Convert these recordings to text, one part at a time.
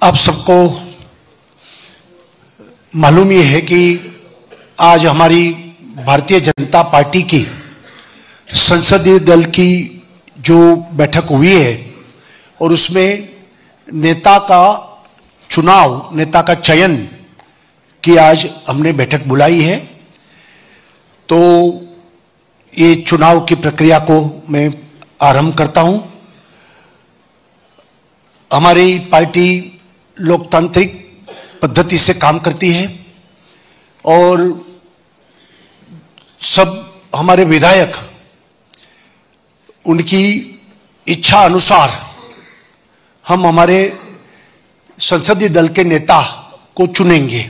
आप सबको मालूम ही है कि आज हमारी भारतीय जनता पार्टी की संसदीय दल की जो बैठक हुई है और उसमें नेता का चुनाव, नेता का चयन की आज हमने बैठक बुलाई है। तो ये चुनाव की प्रक्रिया को मैं आरंभ करता हूं। हमारी पार्टी लोकतांत्रिक पद्धति से काम करती है और सब हमारे विधायक उनकी इच्छा अनुसार हम हमारे संसदीय दल के नेता को चुनेंगे।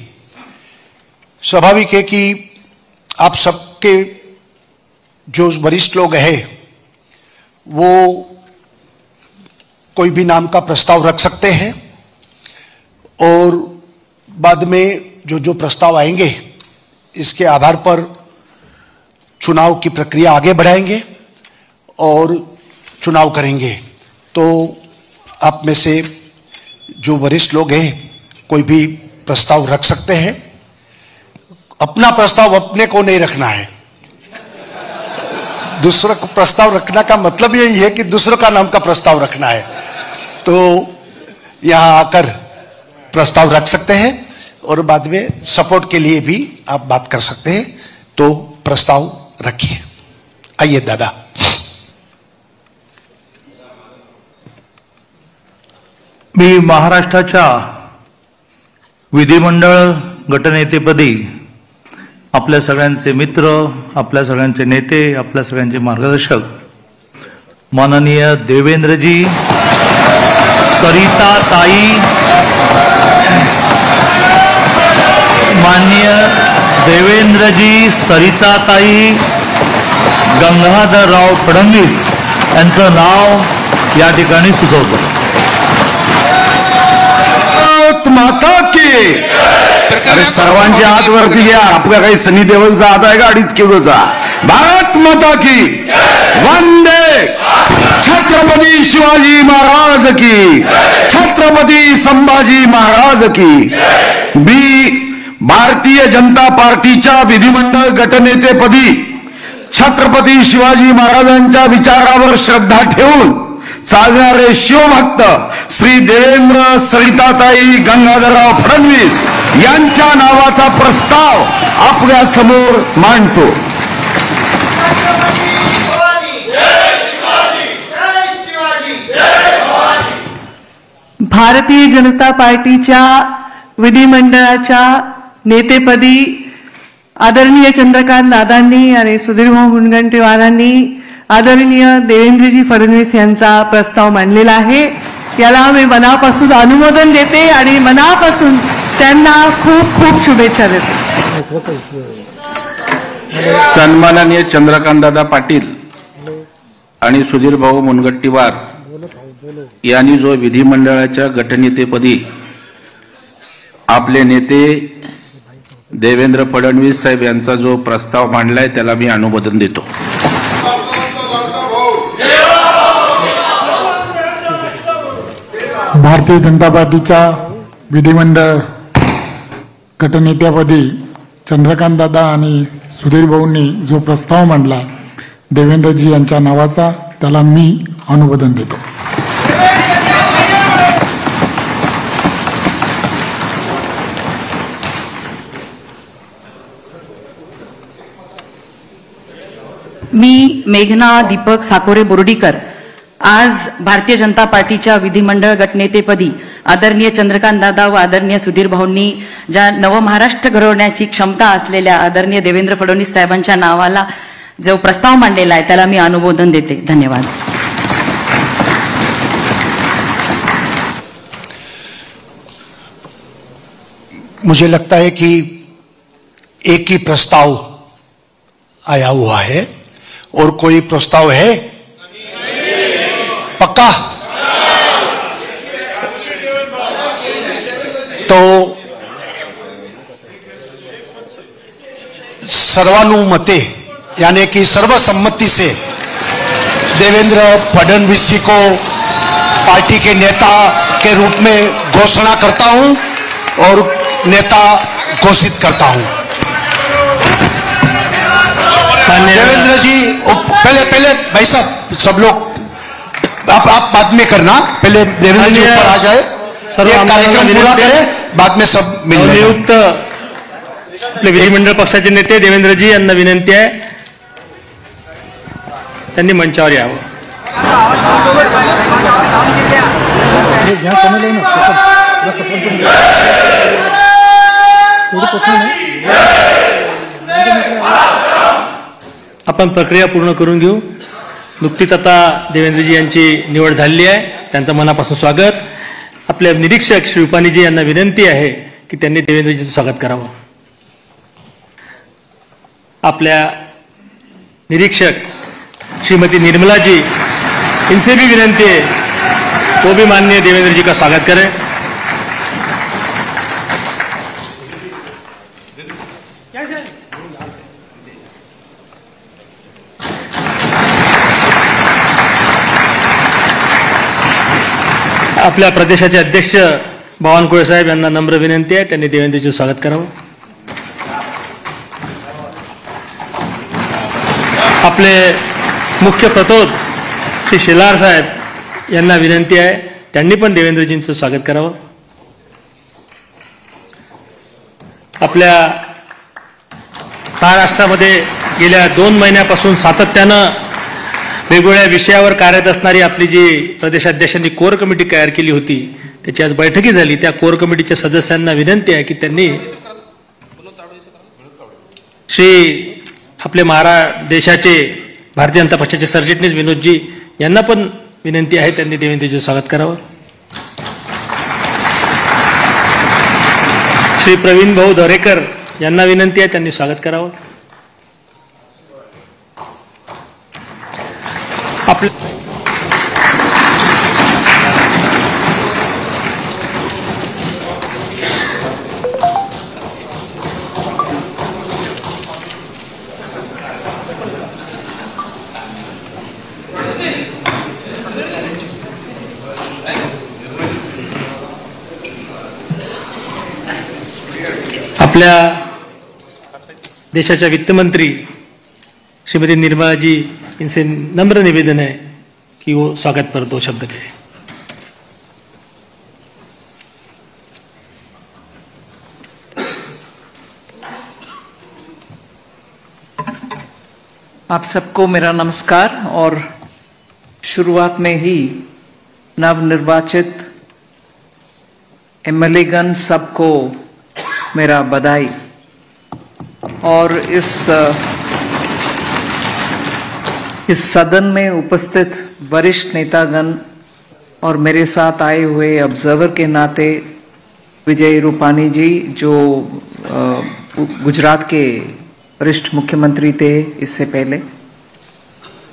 स्वाभाविक है कि आप सबके जो वरिष्ठ लोग हैं वो कोई भी नाम का प्रस्ताव रख सकते हैं और बाद में जो प्रस्ताव आएंगे इसके आधार पर चुनाव की प्रक्रिया आगे बढ़ाएंगे और चुनाव करेंगे। तो आप में से जो वरिष्ठ लोग हैं कोई भी प्रस्ताव रख सकते हैं। अपना प्रस्ताव अपने को नहीं रखना है, दूसरों को प्रस्ताव रखने का मतलब यही है कि दूसरों का नाम का प्रस्ताव रखना है। तो यहां आकर प्रस्ताव रख सकते हैं और बाद में सपोर्ट के लिए भी आप बात कर सकते हैं। तो प्रस्ताव रखिए। आइए दादा। मी महाराष्ट्राच्या विधिमंडळ गटनेतेपदी आपल्या सगळ्यांचे मित्र, आपल्या सगळ्यांचे नेते, आपल्या सगळ्यांचे मार्गदर्शक माननीय देवेंद्रजी, सरिता ताई, माननीय देवेंद्रजी, सरिता ताई, गंगाधरराव फडणवीस यांचं नाव या ठिकाणी सुचवतो। माता की अरे सर्वांचे हात वरती घ्या। आपला काही सनी देवलचा हात आहे का 2.5 किलोचा? भारत माता की वंदे। छत्रपती शिवाजी महाराज की, छत्रपती संभाजी महाराज की। भारतीय जनता पार्टीच्या विधिमंडळ गटनेतेपदी छत्रपती शिवाजी महाराजांच्या विचारावर श्रद्धा ठेवून चालणारे शिवभक्त श्री देवेंद्र सरिताताई गंगाधरराव फडणवीस यांच्या नावाचा प्रस्ताव आपल्या समोर मांडतो। भारतीय जनता पार्टीच्या विधिमंडळाच्या नेतेपदी आदरणीय चंद्रकांत दादांनी आणि सुधीरभाऊ मुनगंटीवारांनी आदरणीय देवेंद्रजी फडणवीस यांचा प्रस्ताव मांडलेला आहे। याला मी मनापासून अनुमोदन देते आणि मनापासून त्यांना खूप खूप शुभेच्छा देते। सन्माननीय चंद्रकांत दादा पाटील आणि सुधीरभाऊ मुनगंटीवार यांनी जो विधिमंडळाच्या गटनेतेपदी आपले नेते देवेंद्र फडणवीस साहेब यांचा जो प्रस्ताव मांडलाय त्याला मी अनुमोदन देतो। भारतीय जनता पार्टीच्या विधिमंडळ गटनेत्यापदी चंद्रकांत दादा आणि सुधीर भाऊंनी जो प्रस्ताव मांडला देवेंद्रजी यांच्या नावाचा, त्याला मी अनुमोदन देतो। मी मेघना दीपक साकोरे बोर्डीकर आज भारतीय जनता पार्टीच्या विधिमंडळ गटनेतेपदी आदरणीय चंद्रकांत दादा व आदरणीय सुधीर भाऊंनी ज्या नवमहाराष्ट्र घडवण्याची क्षमता असलेल्या आदरणीय देवेंद्र फडणवीस साहेबांच्या नावाला जो प्रस्ताव मांडलेला आहे त्याला मी अनुमोदन देते। धन्यवाद। मुझे लगता है कि एक ही प्रस्ताव आया हुआ है और कोई प्रस्ताव है? पक्का? तो सर्वानुमते यानी कि सर्वसम्मति से देवेंद्र फडणवीस जी को पार्टी के नेता के रूप में घोषणा करता हूं और नेता घोषित करता हूं। देवेंद्र जी पहले भाई साहब सब लोग आप बाद में करना, पहले देवेंद्र जी ऊपर आ जाए, कार्यक्रम पूरा करें, बाद में सब मिल नियुक्त आपले विधिमंडळ पक्षाचे नेते देवेंद्रजी यांना विनंती आहे त्यांनी मंचावर यावं। आपण प्रक्रिया पूर्ण करून घेऊ। नुकतीच आता देवेंद्रजी यांची निवड झालेली आहे, त्यांचं मनापासून स्वागत। आपले निरीक्षक श्री रुपानीजी यांना विनंती आहे की त्यांनी देवेंद्रजीचं स्वागत करावं। आपल्या निरीक्षक श्रीमती निर्मलाजी इनसे भी विनंती है वो भी माननीय देवेंद्र जी का स्वागत करें। आपल्या प्रदेशाचे अध्यक्ष बावनकुळे साहेब यांना नम्र विनंती आहे त्यांनी देवेंद्रजीचं स्वागत करावं। आपले मुख्य प्रतोद श्री शेलार साहेब यांना विनंती आहे त्यांनी पण देवेंद्रजींचं स्वागत करावं। आपल्या महाराष्ट्रामध्ये गेल्या 2 महिन्यापासून सातत्यानं वेगवेगळ्या विषयावर कार्यरत असणारी आपली जी प्रदेशाध्यक्षांनी कोर कमिटी तयार केली होती त्याची आज बैठकी झाली। त्या कोर कमिटीच्या सदस्यांना विनंती आहे की त्यांनी श्री आपले देशाचे भारतीय जनता पक्षाचे सरचिटणीस विनोदजी यांना पण विनंती आहे त्यांनी देवेंद्रजीचं स्वागत करावं। श्री प्रवीण भाऊ दरेकर यांना विनंती आहे त्यांनी स्वागत करावं। आपल्या देशाच्या वित्तमंत्री श्रीमती निर्मलाजी इनसे नम्र निवेदन है कि वो स्वागत पर 2 शब्द कहें। आप सबको मेरा नमस्कार और शुरुआत में ही नवनिर्वाचित एमएलएगण सबको मेरा बधाई। और इस सदन में उपस्थित वरिष्ठ नेतागण और मेरे साथ आए हुए ऑब्जर्वर के नाते विजय रूपानी जी जो गुजरात के वरिष्ठ मुख्यमंत्री थे इससे पहले,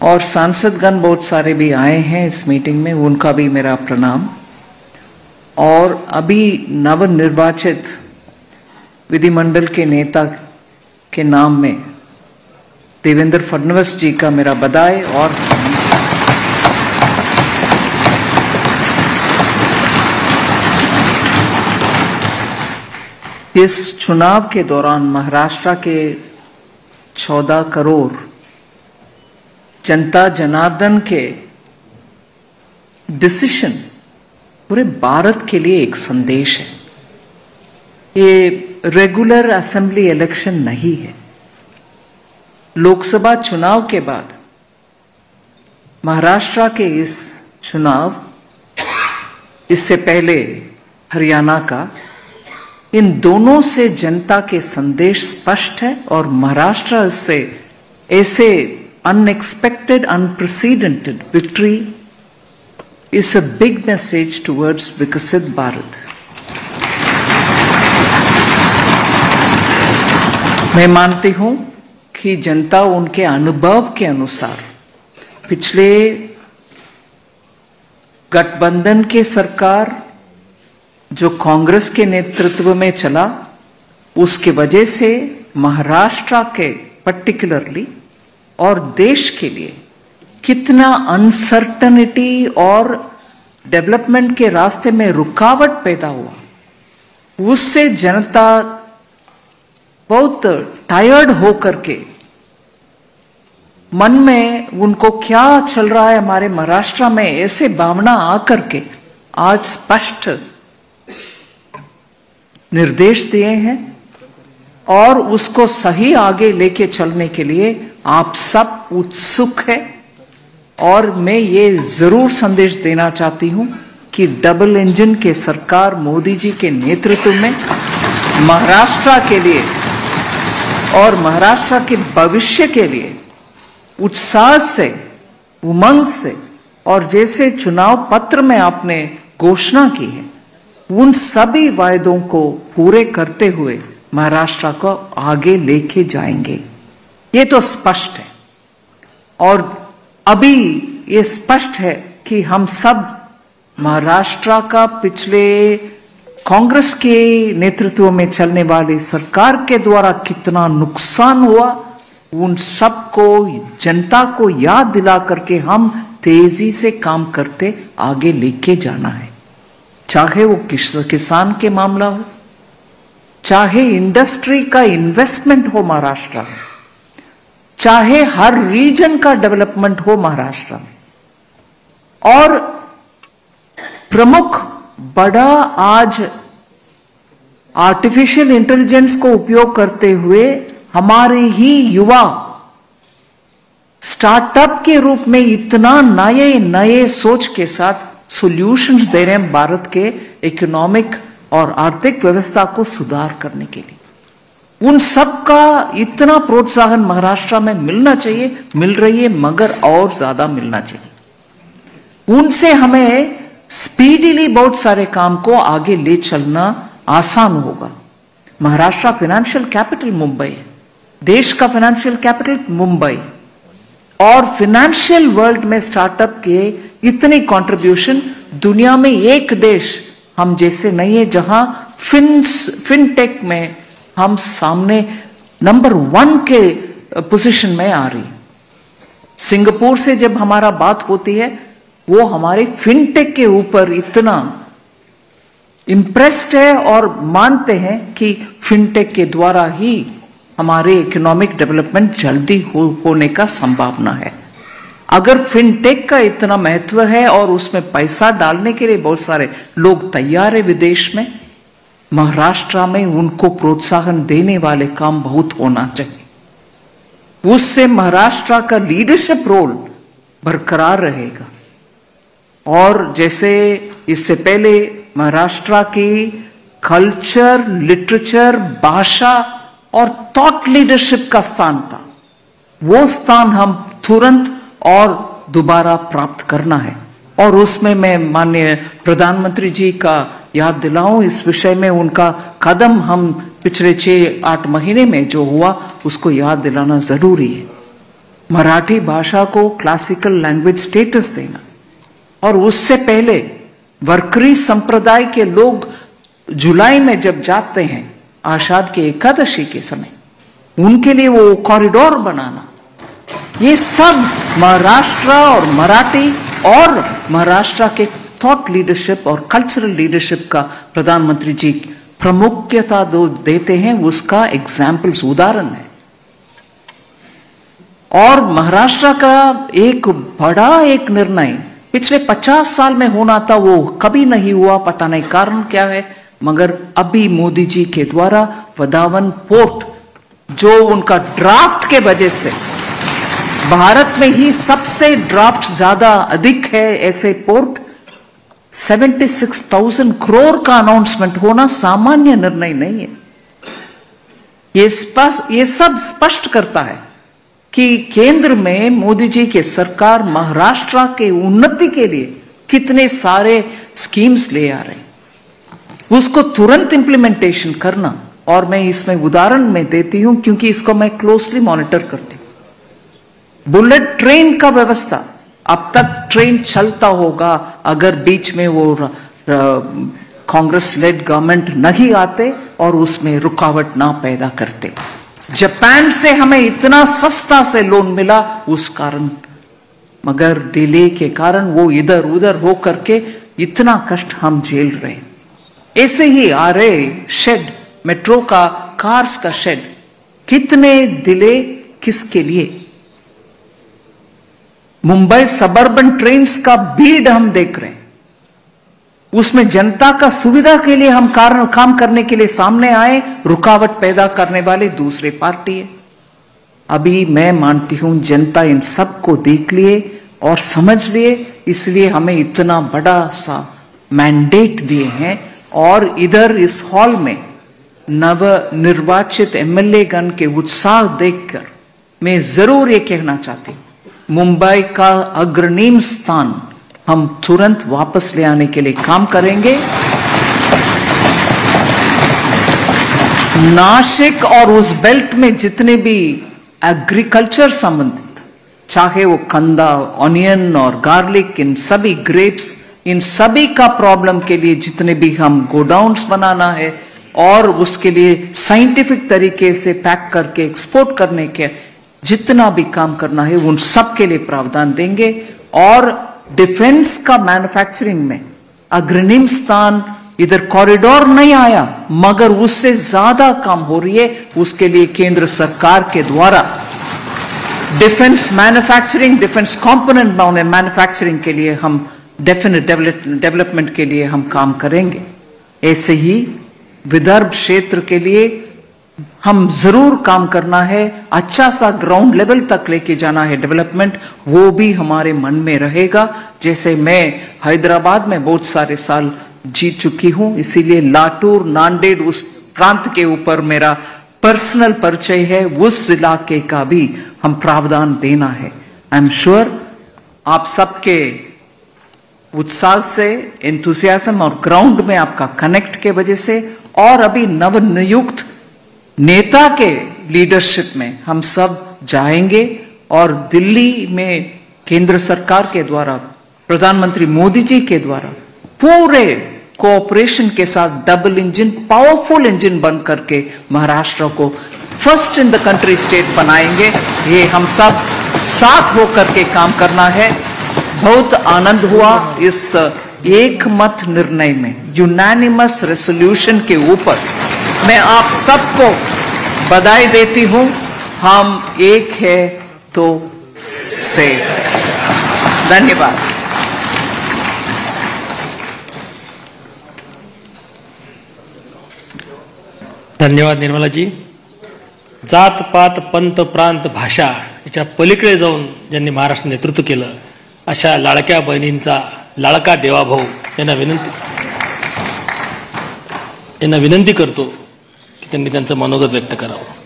और सांसदगण बहुत सारे भी आए हैं इस मीटिंग में, उनका भी मेरा प्रणाम। और अभी नवनिर्वाचित विधिमंडल के नेता के नाम में देवेंद्र फडणवीस जी का मेरा बधाई और नमस्कार। इस चुनाव के दौरान महाराष्ट्र के 14 करोड़ जनता जनार्दन के डिसीजन पूरे भारत के लिए एक संदेश है। ये रेगुलर असेंबली इलेक्शन नहीं है। लोकसभा चुनाव के बाद महाराष्ट्र के इस चुनाव, इससे पहले हरियाणा का, इन दोनों से जनता के संदेश स्पष्ट है और महाराष्ट्र से ऐसे unexpected unprecedented victory is a big message towards विकसित भारत। मैं मानती हूं कि जनता उनके अनुभव के अनुसार पिछले गठबंधन के सरकार जो कांग्रेस के नेतृत्व में चला, उसके वजह से महाराष्ट्र के पर्टिकुलरली और देश के लिए कितना अनसर्टनिटी और डेवलपमेंट के रास्ते में रुकावट पैदा हुआ, उससे जनता बहुत टायर्ड होकर के मन में उनको क्या चल रहा है हमारे महाराष्ट्र में, ऐसे भावना आकर के आज स्पष्ट निर्देश दिए हैं और उसको सही आगे लेके चलने के लिए आप सब उत्सुक है। और मैं ये जरूर संदेश देना चाहती हूं कि डबल इंजन के सरकार मोदी जी के नेतृत्व में महाराष्ट्र के लिए और महाराष्ट्र के भविष्य के लिए उत्साह से, उमंग से, और जैसे चुनाव पत्र में आपने घोषणा की है उन सभी वायदों को पूरे करते हुए महाराष्ट्र को आगे लेके जाएंगे, ये तो स्पष्ट है। और अभी ये स्पष्ट है कि हम सब महाराष्ट्र का पिछले कांग्रेस के नेतृत्व में चलने वाली सरकार के द्वारा कितना नुकसान हुआ, उन सबको जनता को याद दिला करके हम तेजी से काम करते आगे लेके जाना है। चाहे वो किसान के मामला हो, चाहे इंडस्ट्री का इन्वेस्टमेंट हो महाराष्ट्र में, चाहे हर रीजन का डेवलपमेंट हो महाराष्ट्र में। और प्रमुख बड़ा आज आर्टिफिशियल इंटेलिजेंस को उपयोग करते हुए हमारे ही युवा स्टार्टअप के रूप में इतना नए नए सोच के साथ सॉल्यूशंस दे रहे हैं भारत के इकोनॉमिक और आर्थिक व्यवस्था को सुधार करने के लिए। उन सब का इतना प्रोत्साहन महाराष्ट्र में मिलना चाहिए, मिल रही है, मगर और ज्यादा मिलना चाहिए। उनसे हमें स्पीडीली बहुत सारे काम को आगे ले चलना आसान होगा। महाराष्ट्र फाइनेंशियल कैपिटल मुंबई है, देश का फाइनेंशियल कैपिटल मुंबई, और फाइनेंशियल वर्ल्ड में स्टार्टअप के इतनी कंट्रीब्यूशन दुनिया में एक देश हम जैसे नहीं है जहां फिनटेक में हम सामने नंबर 1 के पोजीशन में आ रही। सिंगापुर से जब हमारा बात होती है वो हमारे फिनटेक के ऊपर इतना इम्प्रेस्ड है और मानते हैं कि फिनटेक के द्वारा ही हमारे इकोनॉमिक डेवलपमेंट जल्दी होने का संभावना है। अगर फिनटेक का इतना महत्व है और उसमें पैसा डालने के लिए बहुत सारे लोग तैयार है विदेश में, महाराष्ट्र में उनको प्रोत्साहन देने वाले काम बहुत होना चाहिए। उससे महाराष्ट्र का लीडरशिप रोल बरकरार रहेगा। और जैसे इससे पहले महाराष्ट्र की कल्चर, लिटरेचर, भाषा और थॉट लीडरशिप का स्थान था, वो स्थान हम तुरंत और दोबारा प्राप्त करना है। और उसमें मैं माननीय प्रधानमंत्री जी का याद दिलाऊं, इस विषय में उनका कदम हम पिछले 6-8 महीने में जो हुआ उसको याद दिलाना जरूरी है। मराठी भाषा को क्लासिकल लैंग्वेज स्टेटस देना, और उससे पहले वरकरी संप्रदाय के लोग जुलाई में जब जाते हैं आषाढ़ के एकादशी के समय, उनके लिए वो कॉरिडोर बनाना, ये सब महाराष्ट्र और मराठी और महाराष्ट्र के थॉट लीडरशिप और कल्चरल लीडरशिप का प्रधानमंत्री जी प्रमुखता देते हैं, उसका एग्जाम्पल्स उदाहरण है। और महाराष्ट्र का एक बड़ा एक निर्णय पिछले 50 साल में होना था, वो कभी नहीं हुआ, पता नहीं कारण क्या है, मगर अभी मोदी जी के द्वारा वदावन पोर्ट, जो उनका ड्राफ्ट के वजह से भारत में ही सबसे ड्राफ्ट ज्यादा अधिक है ऐसे पोर्ट, 76,000 करोड़ का अनाउंसमेंट होना सामान्य निर्णय नहीं है। ये सब स्पष्ट करता है कि केंद्र में मोदी जी के सरकार महाराष्ट्र के उन्नति के लिए कितने सारे स्कीम्स ले आ रहे हैं, उसको तुरंत इंप्लीमेंटेशन करना। और मैं इसमें उदाहरण में देती हूं क्योंकि इसको मैं क्लोजली मॉनिटर करती हूं। बुलेट ट्रेन का व्यवस्था, अब तक ट्रेन चलता होगा अगर बीच में वो कांग्रेस लेड गवर्नमेंट नहीं आते और उसमें रुकावट ना पैदा करते। जापान से हमें इतना सस्ता से लोन मिला उस कारण, मगर डिले के कारण वो इधर उधर हो करके इतना कष्ट हम झेल रहे हैं। ऐसे ही आ रहे शेड, मेट्रो का, कार्स का शेड, कितने दिले किसके लिए? मुंबई सबर्बन ट्रेन्स का भीड़ हम देख रहे हैं, उसमें जनता का सुविधा के लिए हम काम करने के लिए सामने आए, रुकावट पैदा करने वाले दूसरे पार्टी है। अभी मैं मानती हूं जनता इन सब को देख लिए और समझ लिए, इसलिए हमें इतना बड़ा सा मैंडेट दिए हैं। और इधर इस हॉल में नव निर्वाचित एमएलए गण के उत्साह देखकर मैं जरूर ये कहना चाहती हूं, मुंबई का अग्रणी स्थान हम तुरंत वापस ले आने के लिए काम करेंगे। नासिक और उस बेल्ट में जितने भी एग्रीकल्चर संबंधित, चाहे वो कंदा, ऑनियन और गार्लिक, इन सभी ग्रेप्स, इन सभी का प्रॉब्लम के लिए जितने भी हम गोडाउन्स बनाना है और उसके लिए साइंटिफिक तरीके से पैक करके एक्सपोर्ट करने के जितना भी काम करना है, उन सब के लिए प्रावधान देंगे। और डिफेंस का मैन्युफैक्चरिंग में अग्रणी स्थान, इधर कॉरिडोर नहीं आया मगर उससे ज्यादा काम हो रही है, उसके लिए केंद्र सरकार के द्वारा defence manufacturing, defence component manufacturing के लिए हम डेफिनेट डेवलपमेंट के लिए हम काम करेंगे। ऐसे ही विदर्भ क्षेत्र के लिए हम जरूर काम करना है, अच्छा सा ग्राउंड लेवल तक लेके जाना है डेवलपमेंट, वो भी हमारे मन में रहेगा। जैसे मैं हैदराबाद में बहुत सारे साल जीत चुकी हूं, इसीलिए लातूर, नांदेड़ उस प्रांत के ऊपर मेरा पर्सनल परिचय है, उस इलाके का भी हम प्रावधान देना है। आई एम श्योर आप सबके उत्साह से, एंथुसियाज्म और ग्राउंड में आपका कनेक्ट के वजह से और अभी नवनियुक्त नेता के लीडरशिप में हम सब जाएंगे और दिल्ली में केंद्र सरकार के द्वारा, प्रधानमंत्री मोदी जी के द्वारा पूरे कोऑपरेशन के साथ डबल इंजन, पावरफुल इंजन बन करके महाराष्ट्र को first in the country state बनाएंगे। ये हम सब साथ होकर के काम करना है। बहुत आनंद हुआ इस एक मत निर्णय में, यूनानिमस रेसोल्यूशन के ऊपर। मैं आप सबको बधाई देती हूं। हम एक है तो सेफ है। धन्यवाद। धन्यवाद निर्मला जी। जात पात, पंत, प्रांत, भाषा याच्या पलीकडे जाऊन ज्यांनी महाराष्ट्र नेतृत्व केलं, अशा लाडक्या बहिणींचा लाडका देवाभाऊ यांना विनंती करतो की त्यांनी त्यांचं मनोगत व्यक्त करावं।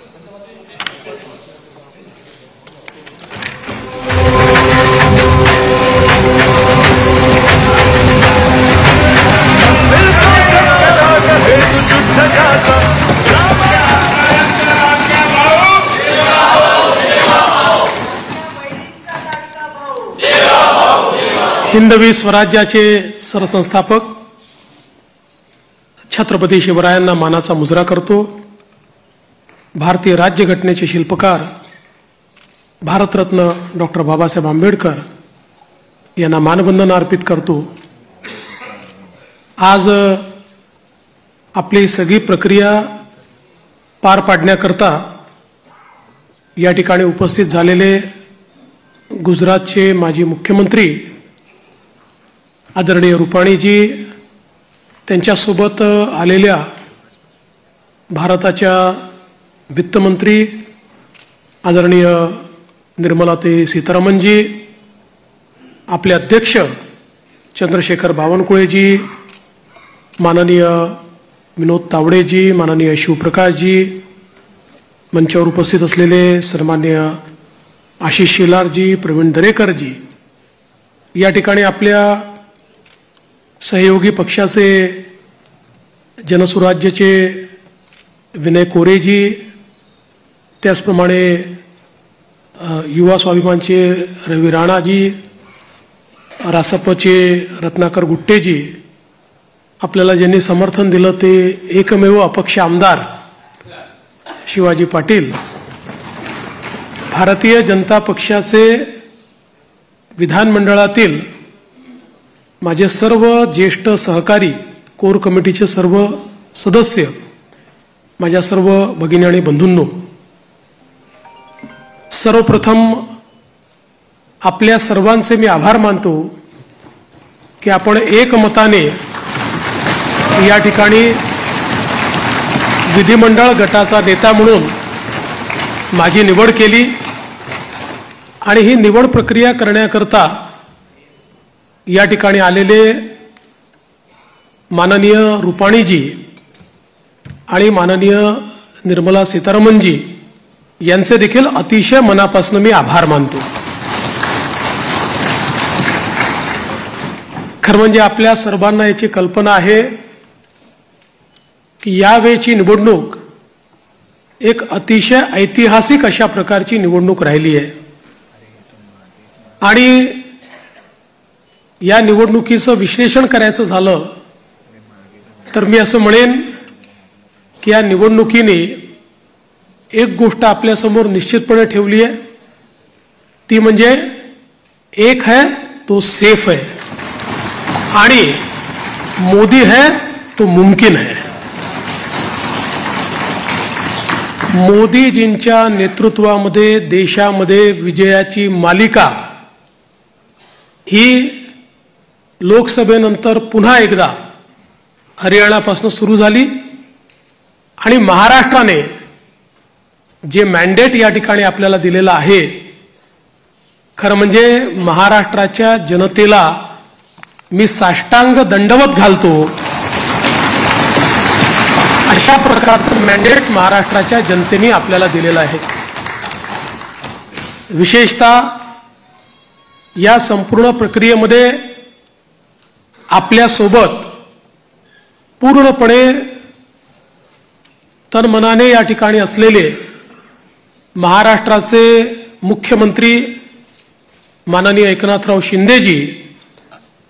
हिंदवी स्वराज्याचे सरसंस्थापक छत्रपती शिवरायांना मानाचा मुजरा करतो। भारतीय राज्यघटनेचे शिल्पकार भारतरत्न डॉक्टर बाबासाहेब आंबेडकर यांना मानवंदना अर्पित करतो। आज आपली सगळी प्रक्रिया पार पाडण्याकरता या ठिकाणी उपस्थित झालेले गुजरातचे माजी मुख्यमंत्री आदरणीय रुपाणीजी, त्यांच्यासोबत आलेल्या भारताच्या वित्तमंत्री आदरणीय निर्मलाताई सीतारामनजी, आपले अध्यक्ष चंद्रशेखर बावनकुळेजी, माननीय विनोद तावडेजी, माननीय शिवप्रकाशजी, मंचावर उपस्थित असलेले सन्माननीय आशिष शेलारजी, प्रवीण दरेकरजी, या ठिकाणी आपल्या सहयोगी पक्षाचे जनसुराज्याचे विनय कोरेजी, त्याचप्रमाणे युवा स्वाभिमानचे रवी राणाजी, रासपचे रत्नाकर गुट्टेजी, आपल्याला ज्यांनी समर्थन दिलं ते एकमेव अपक्ष आमदार शिवाजी पाटील, भारतीय जनता पक्षाचे विधानमंडळातील माझे सर्व ज्येष्ठ सहकारी, कोर कमिटीचे सर्व सदस्य, माझ्या सर्व भगिनी आणि बंधूंनो, सर्वप्रथम आपल्या सर्वांचे मी आभार मानतो की आपण एकमताने या ठिकाणी विधिमंडळ गटाचा नेता म्हणून माझी निवड केली आणि ही निवड प्रक्रिया करण्याकरता या ठिकाणी आलेले माननीय रुपाणीजी आणि माननीय निर्मला सीतारामनजी यांचे देखील अतिशय मनापासून मी आभार मानतो. खरं म्हणजे आपल्या सर्वांना याची कल्पना आहे की यावेळची निवडणूक एक अतिशय ऐतिहासिक अशा प्रकारची निवडणूक राहिली आहे आणि या निवडणुकीचं विश्लेषण करायचं झालं तर मी असं म्हणेन की या निवडणुकीने एक गोष्ट आपल्यासमोर निश्चितपणे ठेवली आहे, ती म्हणजे एक है तो सेफ है आणि मोदी है तो मुमकिन है. मोदीजींच्या नेतृत्वामध्ये देशामध्ये विजयाची मालिका ही लोकसभेनंतर पुन्हा एकदा हरियाणापासून सुरू झाली आणि महाराष्ट्राने जे मॅन्डेट या ठिकाणी आपल्याला दिलेलं आहे, खरं म्हणजे महाराष्ट्राच्या जनतेला मी साष्टांग दंडवत घालतो. अशा प्रकारचं मॅन्डेट महाराष्ट्राच्या जनतेने आपल्याला दिलेलं आहे. विशेषतः या संपूर्ण प्रक्रियेमध्ये आपल्यासोबत पूर्णपणे तनमनाने या ठिकाणी असलेले महाराष्ट्राचे मुख्यमंत्री माननीय एकनाथराव शिंदेजी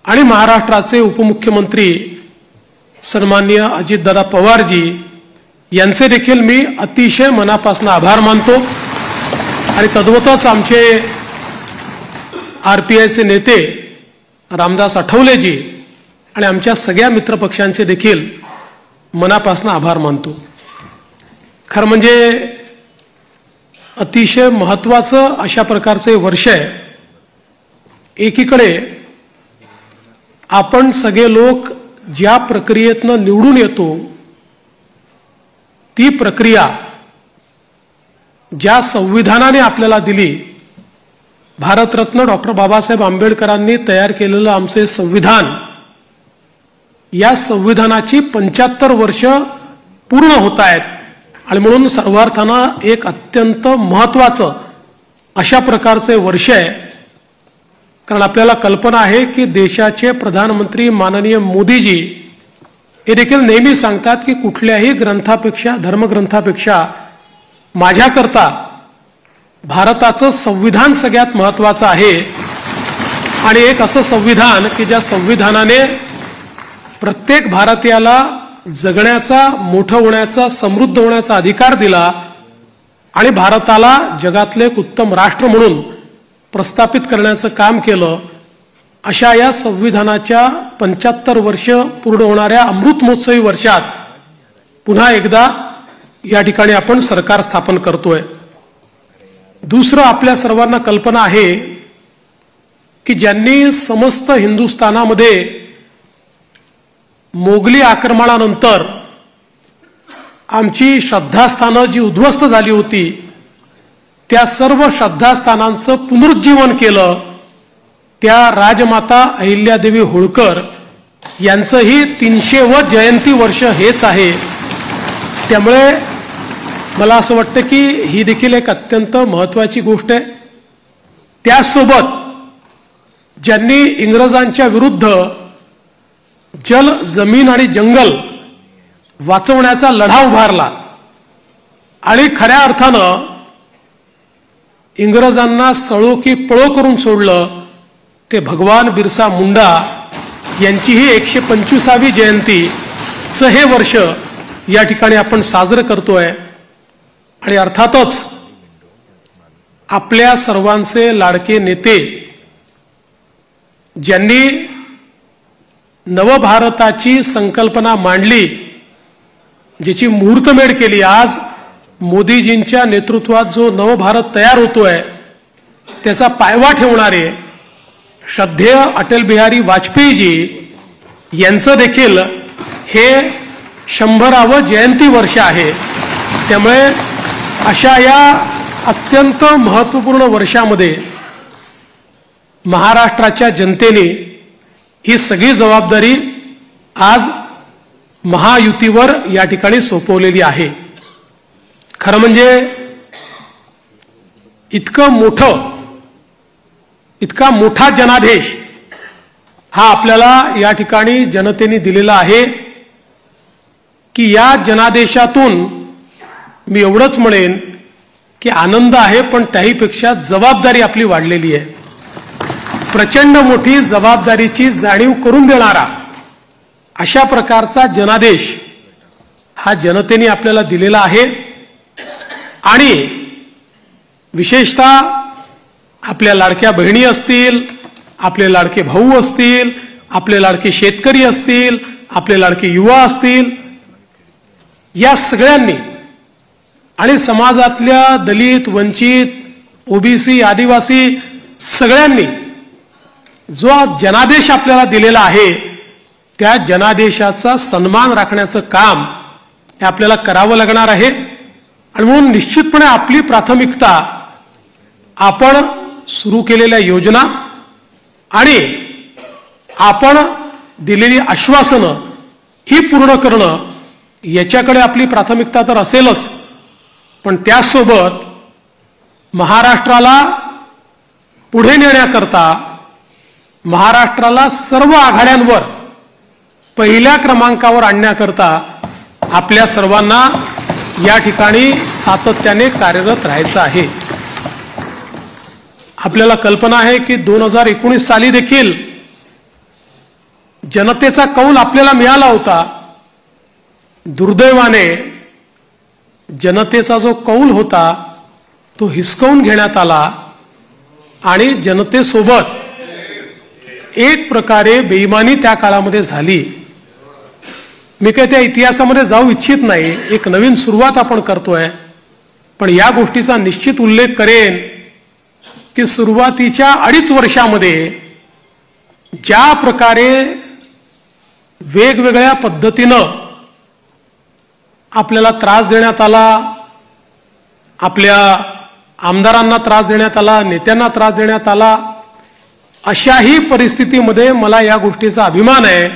आणि महाराष्ट्राचे उपमुख्यमंत्री सन्माननीय अजितदादा पवारजी यांचे देखील मी अतिशय मनापासून आभार मानतो आणि तद्वतच आमचे आरपीआयचे नेते रामदास आठवलेजी आणि आमच्या सगळ्या मित्रपक्षांचे देखील मनापासून आभार मानतो. खरं म्हणजे अतिशय महत्त्वाचं अशा प्रकारचे वर्ष आहे. एकीकडे आपण सगळे लोक ज्या प्रक्रियेतनं निवडून येतो ती प्रक्रिया ज्या संविधानाने आपल्याला दिली, भारतरत्न डॉक्टर बाबासाहेब आंबेडकरांनी तयार केलेलं आमचे संविधान, या संविधानाची 75 वर्ष पूर्ण होत आहेत आणि म्हणून सर्वार्थानं एक अत्यंत महत्त्वाचं अशा प्रकारचे वर्ष आहे. कारण आपल्याला कल्पना आहे की देशाचे प्रधानमंत्री माननीय मोदीजी हे देखील नेहमी सांगतात की कुठल्याही ग्रंथापेक्षा, धर्मग्रंथापेक्षा माझ्याकरता भारताचं संविधान सगळ्यात महत्त्वाचं आहे आणि एक असं संविधान की ज्या संविधानाने प्रत्येक भारतीयाला जगण्याचा, मोठं होण्याचा, समृद्ध होण्याचा अधिकार दिला आणि भारताला जगातले एक उत्तम राष्ट्र म्हणून प्रस्थापित करण्याचं काम केलं. अशा या संविधानाच्या 75 वर्ष पूर्ण होणाऱ्या अमृत महोत्सवी वर्षात पुन्हा एकदा या ठिकाणी आपण सरकार स्थापन करतोय. दुसरं, आपल्या सर्वांना कल्पना आहे की ज्यांनी समस्त हिंदुस्थानामध्ये मोगली आक्रमणानंतर आमची श्रद्धास्थानं जी उद्ध्वस्त झाली होती त्या सर्व श्रद्धास्थानांचं पुनरुज्जीवन केलं, त्या राजमाता अहिल्यादेवी होळकर यांचंही 300वे जयंती वर्ष हेच आहे. त्यामुळे मला असं वाटतं की ही देखील एक अत्यंत महत्त्वाची गोष्ट आहे. त्यासोबत ज्यांनी इंग्रजांच्या विरुद्ध जल, जमीन आणि जंगल वाचवण्याचा लढा उभारला आणि खऱ्या अर्थानं इंग्रजांना सळो की पळो करून सोडलं, ते भगवान बिरसा मुंडा यांचीही 125वी जयंतीचं हे वर्ष या ठिकाणी आपण साजरं करतोय. आणि अर्थातच आपल्या सर्वांचे लाडके नेते ज्यांनी नवभारताची संकल्पना मांडली, ज्याची मुहूर्तमेढ केली. आज मोदीजींच्या नेतृत्वात जो नवभारत तयार होतोय त्याचा पायवा ठेवणारे श्रद्धेय अटल बिहारी वाजपेयीजी यांचं देखील हे 100वे जयंती वर्ष आहे. त्यामुळे अशा या अत्यंत महत्त्वपूर्ण वर्षामध्ये महाराष्ट्राच्या जनतेने ही सगळी जबाबदारी आज महायुतीवर या ठिकाणी सोपवलेली आहे. खरं म्हणजे इतका मोठा जनादेश हा आपल्याला या ठिकाणी जनतेने दिलेला आहे की या जनादेशातून मी एवढंच म्हणेन की आनंद आहे, पण त्याहीपेक्षा जबाबदारी आपली वाढलेली आहे. प्रचंड मोठी जबाबदारीची जाणीव करून देणारा अशा प्रकारचा जनादेश हा जनतेने आपल्याला दिलेला आहे. आणि विशेषतः आपल्या लाडक्या बहिणी असतील, आपले लाडके भाऊ असतील, आपले लाडके शेतकरी असतील, आपले लाडके युवा असतील, या सगळ्यांनी आणि समाजातल्या दलित, वंचित, ओबीसी, आदिवासी सगळ्यांनी जो जनादेश आपल्याला दिलेला आहे त्या जनादेशाचा सन्मान राखण्याचं काम हे आपल्याला करावं लागणार आहे. आणि म्हणून निश्चितपणे आपली प्राथमिकता आपण सुरू केलेल्या योजना आणि आपण दिलेली आश्वासनं ही पूर्ण करणं याच्याकडे आपली प्राथमिकता तर असेलच, पण त्यासोबत महाराष्ट्राला पुढे नेण्याकरता महाराष्ट्राला सर्व आघाड्यांवर पहिल्या क्रमांकावर आणण्याकरता आपल्या सर्वांना या ठिकाणी सातत्याने कार्यरत राहायचं आहे. आपल्याला कल्पना आहे की 2019 साली देखील जनतेचा कौल आपल्याला मिळाला होता. दुर्दैवाने जनतेचा जो कौल होता तो हिसकावून घेण्यात आला आणि जनतेसोबत एक प्रकारे बेईमानी त्या काळामध्ये झाली. मी काही त्या इतिहासामध्ये जाऊ इच्छित नाही, एक नवीन सुरुवात आपण करतोय, पण या गोष्टीचा निश्चित उल्लेख करेन की सुरुवातीच्या 2.5 वर्षामध्ये ज्या प्रकारे वेगवेगळ्या पद्धतीनं आपल्याला त्रास देण्यात आला, आपल्या आमदारांना त्रास देण्यात आला, नेत्यांना त्रास देण्यात आला, अशाही परिस्थितीमध्ये मला या गोष्टीचा अभिमान आहे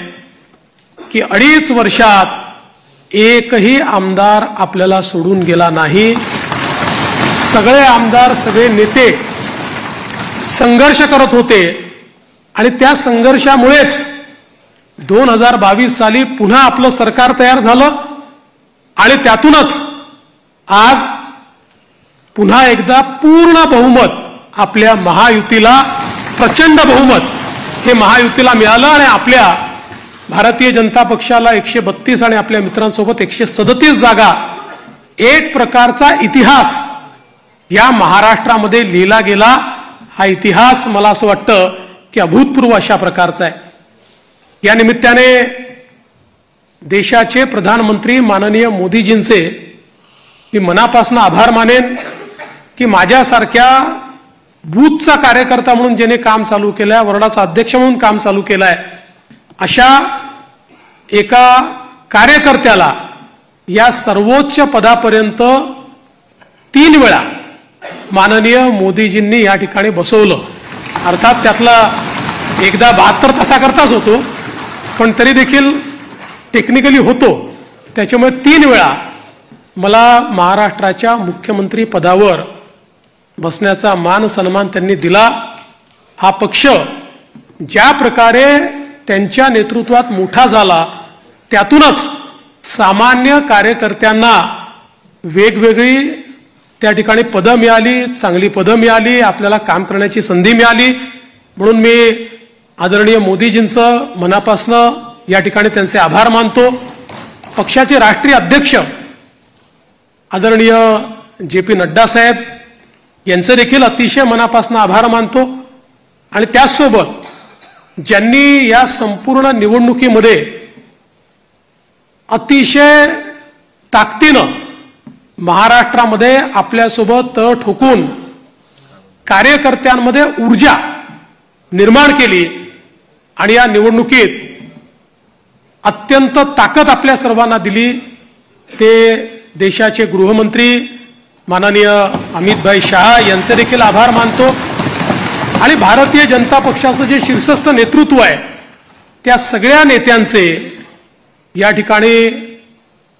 की 2.5 वर्षात एकही आमदार आपल्याला सोडून गेला नाही. सगळे आमदार, सगळे नेते संघर्ष करत होते आणि त्या संघर्षामुळेच 2022 साली पुन्हा आपलं सरकार तयार झालं आणि त्यातूनच आज पुन्हा एकदा पूर्ण बहुमत आपल्या महायुतीला, प्रचंड बहुमत हे महायुतीला मिळालं आणि आपल्या भारतीय जनता पक्षाला 132 आणि आपल्या मित्रांसोबत 137 जागा, एक प्रकारचा इतिहास या महाराष्ट्रामध्ये लिहिला गेला. हा इतिहास मला असं वाटतं की अभूतपूर्व अशा प्रकारचा आहे. या निमित्ताने देशाचे प्रधानमंत्री माननीय मोदीजींचे मी मनापासून आभार मानेन की माझ्यासारख्या बूथचा कार्यकर्ता म्हणून ज्याने काम चालू केलंय, वॉर्डाचा अध्यक्ष म्हणून काम चालू केलंय, अशा एका कार्यकर्त्याला या सर्वोच्च पदापर्यंत 3 वेळा माननीय मोदीजींनी या ठिकाणी बसवलं. अर्थात त्यातला एकदा 72 तासाकरताच होतो, पण तरी देखील टेक्निकली होतो. त्याच्यामुळे 3 वेळा मला महाराष्ट्राच्या मुख्यमंत्री पदावर बसण्याचा मान सन्मान त्यांनी दिला. हा पक्ष ज्या प्रकारे त्यांच्या नेतृत्वात मोठा झाला त्यातूनच सामान्य कार्यकर्त्यांना वेगवेगळी त्या ठिकाणी पदं मिळाली, चांगली पदं मिळाली, आपल्याला काम करण्याची संधी मिळाली. म्हणून मी आदरणीय मोदीजींचं मनापासून या ठिकाणी त्यांचे आभार मानतो. पक्षाचे राष्ट्रीय अध्यक्ष आदरणीय JP नड्डा साहेब यांचे देखील अतिशय मनापासून आभार मानतो. आणि त्याचसोबत ज्यांनी या संपूर्ण निवडणुकीमध्ये अतिशय ताकदीनं महाराष्ट्रामध्ये आपल्यासोबत तळ ठोकून कार्यकर्त्यांमध्ये ऊर्जा निर्माण केली आणि या निवडणुकीत अत्यंत ताकद आपल्या सर्वांना दिली, ते देशाचे गृहमंत्री माननीय अमितभाई शहा यांचे देखील आभार मानतो आणि भारतीय जनता पक्षाचं जे शीर्षस्थ नेतृत्व आहे त्या सगळ्या नेत्यांचे या ठिकाणी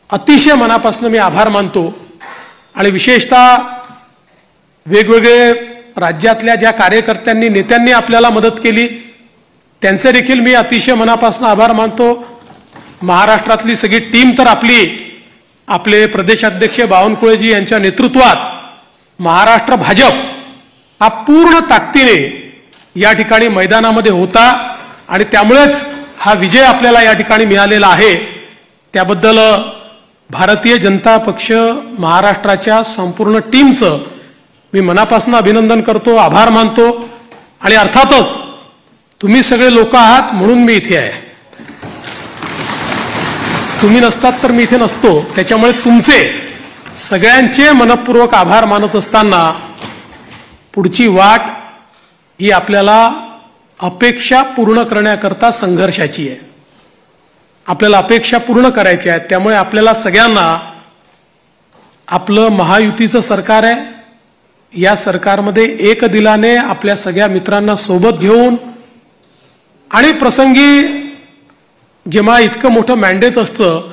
अतिशय मनापासून मी आभार मानतो आणि विशेषतः वेगवेगळे राज्यातल्या ज्या कार्यकर्त्यांनी नेत्यांनी आपल्याला मदत केली त्यांचे देखील मी अतिशय मनापासून आभार मानतो। महाराष्ट्रातली सगळी टीम तर आपले प्रदेशाध्यक्ष बावनकुळेजी यांच्या नेतृत्वात महाराष्ट्र भाजप हा पूर्ण ताकदीने या ठिकाणी मैदानामध्ये होता आणि त्यामुळेच हा विजय आपल्याला या ठिकाणी मिळालेला आहे। त्याबद्दल भारतीय जनता पक्ष महाराष्ट्राच्या संपूर्ण टीमचं मी मनापासून अभिनंदन करतो, आभार मानतो आणि अर्थातच तुम्ही सगळे लोक आहात म्हणून मी इथे आहे। तुम्ही नसतात तर मी इथे नसतो, त्याच्यामुळे तुमचे सगळ्यांचे मनपूर्वक आभार मानत असताना पुढची वाट ही आपल्याला अपेक्षा पूर्ण करण्याकरता संघर्षाची आहे। आपल्याला अपेक्षा पूर्ण करायच्या आहेत, त्यामुळे आपल्याला सगळ्यांना आपलं महायुतीचं सरकार आहे, या सरकारमध्ये एक दिलाने आपल्या सगळ्या मित्रांना सोबत घेऊन आणि प्रसंगी जेव्हा इतकं मोठं मॅन्डेट असतं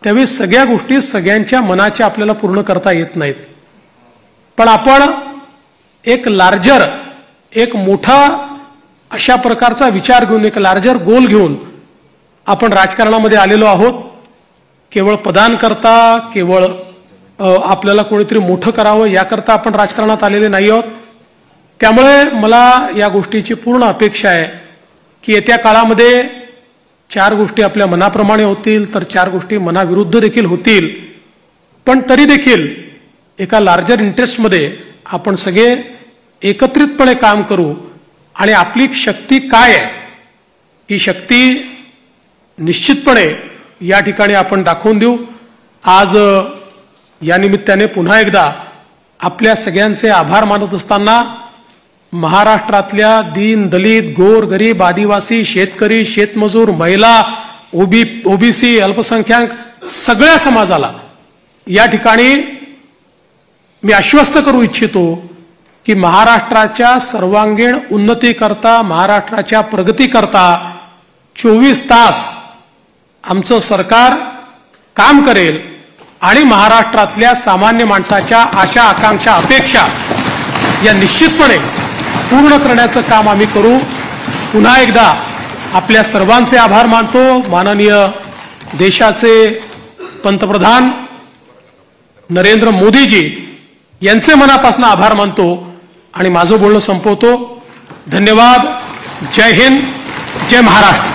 त्यावेळी सगळ्या गोष्टी सगळ्यांच्या मनाच्या आपल्याला पूर्ण करता येत नाहीत, पण आपण एक लार्जर, एक मोठा अशा प्रकारचा विचार घेऊन, एक लार्जर गोल घेऊन आपण राजकारणामध्ये आलेलो आहोत। केवळ पदांकरता, केवळ आपल्याला कोणीतरी मोठं करावं याकरता आपण राजकारणात आलेले नाही आहोत। त्यामुळे मला या गोष्टीची पूर्ण अपेक्षा आहे की येत्या काळामध्ये 4 गोष्टी आपल्या मनाप्रमाणे होतील तर 4 गोष्टी मनाविरुद्ध देखील होतील, पण तरी देखील एका लार्जर इंटरेस्टमध्ये आपण सगळे एकत्रितपणे काम करू आणि आपली शक्ती काय आहे ही शक्ती निश्चितपणे या ठिकाणी आपण दाखवून देऊ। आज या निमित्ताने पुन्हा एकदा आपल्या सगळ्यांचे आभार मानत असताना महाराष्ट्रातल्या दीन दलित गोर गरीब आदिवासी शेतकरी शेतमजूर महिला ओबीसी अल्पसंख्याक सगळ्या समाजाला या ठिकाणी मी आश्वस्त करू इच्छितो की महाराष्ट्राच्या सर्वांगीण उन्नतीकरता, महाराष्ट्राच्या प्रगतीकरता 24 तास आमचं सरकार काम करेल आणि महाराष्ट्रातल्या सामान्य माणसाच्या आशा आकांक्षा अपेक्षा या निश्चितपणे पूर्ण करण्याचं काम आम्ही करू। पुन्हा एकदा आपल्या सर्वांचे आभार मानतो। माननीय देशाचे पंतप्रधान नरेंद्र मोदीजी यांचे मनापासून आभार मानतो आणि माझं बोलणं संपवतो। धन्यवाद। जय हिंद, जय महाराष्ट्र।